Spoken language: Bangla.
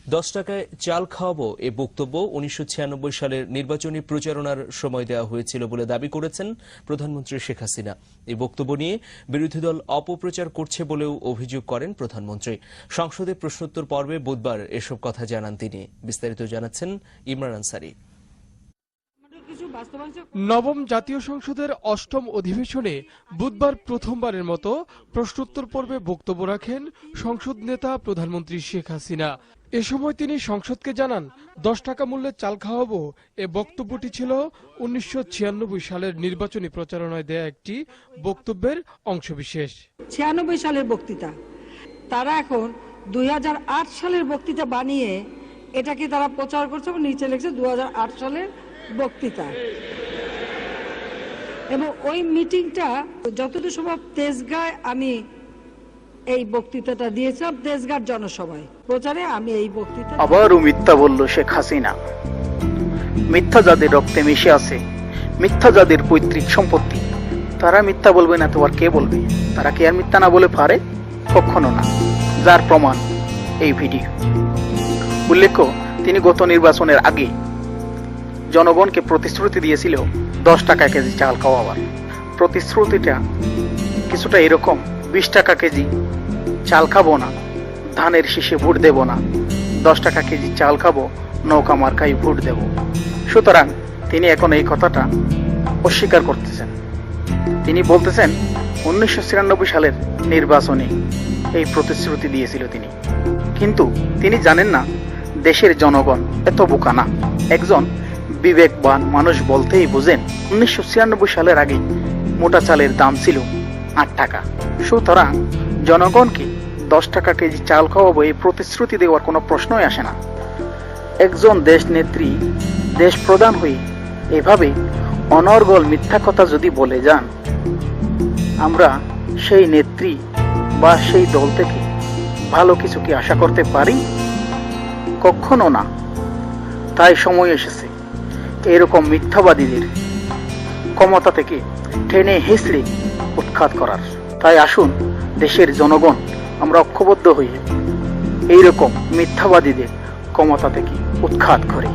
10 টাকায় চাল খাওয়াবো এ বক্তব্য 1996 সালের নির্বাচনী প্রচারণার সময় দেওয়া হয়েছিল বলে দাবি করেছেন প্রধানমন্ত্রী শেখ হাসিনা। এই বক্তব্য নিয়ে বিরোধী দল অপপ্রচার করছে বলেও অভিযোগ করেন প্রধানমন্ত্রী। সংসদে প্রশ্নোত্তর পর্বে বুধবার এসব কথা জানান তিনি। বিস্তারিত জানাচ্ছেন ইমরান আনসারী। নবম জাতীয় সংসদের অষ্টম অধিবেশনে বুধবার প্রথমবারের মতো প্রশ্নোত্তর পর্বে বক্তব্য রাখেন সংসদ নেতা প্রধানমন্ত্রী শেখ হাসিনা। এ সময় তিনি সংসদকে জানান, 10 টাকা মূল্যে চাল খাওয়াবো এ বক্তব্যটি ছিল 1996 সালের নির্বাচনী প্রচারণায় দেয়া একটি বক্তব্যের অংশবিশেষ। 96 সালের বক্তৃতা, তারা এখন 2008 সালের বক্তৃতা বানিয়ে এটাকে তারা প্রচার করছে এবং নিচে লিখছে 2008 সালের বক্তৃতা। এবং ওই মিটিংটা যতদূর সম্ভব তেজগাঁয় আমি এই বক্তৃতাটা দিয়েছিলাম, তেজগাঁর জনসভায় প্রচারে আমি এই বক্তৃতা। আবারও মিথ্যা বলল শেখ হাসিনা। মিথ্যা যাদের রক্তে মিশে আছে, মিথ্যা যাদের পৈতৃক সম্পত্তি, তারা মিথ্যা বলবে না তো আর কে বলবে? তারা কি আর মিথ্যা না বলে পারে? কখনো না। যার প্রমাণ এই ভিডিও। উল্লেখ্য, তিনি গত নির্বাচনের আগে জনগণকে প্রতিশ্রুতি দিয়েছিল 10 টাকা কেজি চাল খাওয়াবার। প্রতিশ্রুতিটা কিছুটা এরকম, 20 টাকা কেজি চাল খাবো না, ধানের শীষে ভোট দেব না, 10 টাকা কেজি চাল খাবো, নৌকা মার্কায় ভোট দেব। সুতরাং তিনি এখন এই কথাটা অস্বীকার করতেছেন। তিনি বলতেছেন 1996 সালের নির্বাচনে এই প্রতিশ্রুতি দিয়েছিল তিনি। কিন্তু তিনি জানেন না দেশের জনগণ এত বোকা না। একজন বিবেকবান মানুষ বলতেই বুঝেন 1996 সালের আগে মোটা চালের দাম ছিল 8 টাকা। সুতরাং জনগণকে 10 টাকা কেজি চাল খাওয়াবো এই প্রতিশ্রুতি দেওয়ার কোনো প্রশ্নই আসে না। একজন দেশ নেত্রী, দেশ প্রধান হয়ে এভাবে অনর্গল মিথ্যা কথা যদি বলে যান, আমরা সেই নেত্রী বা সেই দল থেকে ভালো কিছু কি আশা করতে পারি? কখনো না। তাই সময় এসেছে এরকম মিথ্যাবাদীদের ক্ষমতা থেকে টেনে হিঁচড়ে উৎখাত করার। তাই আসুন দেশের জনগণ আমরা ঐক্যবদ্ধ হয়ে এইরকম মিথ্যাবাদীদের ক্ষমতা থেকে উৎখাত করি।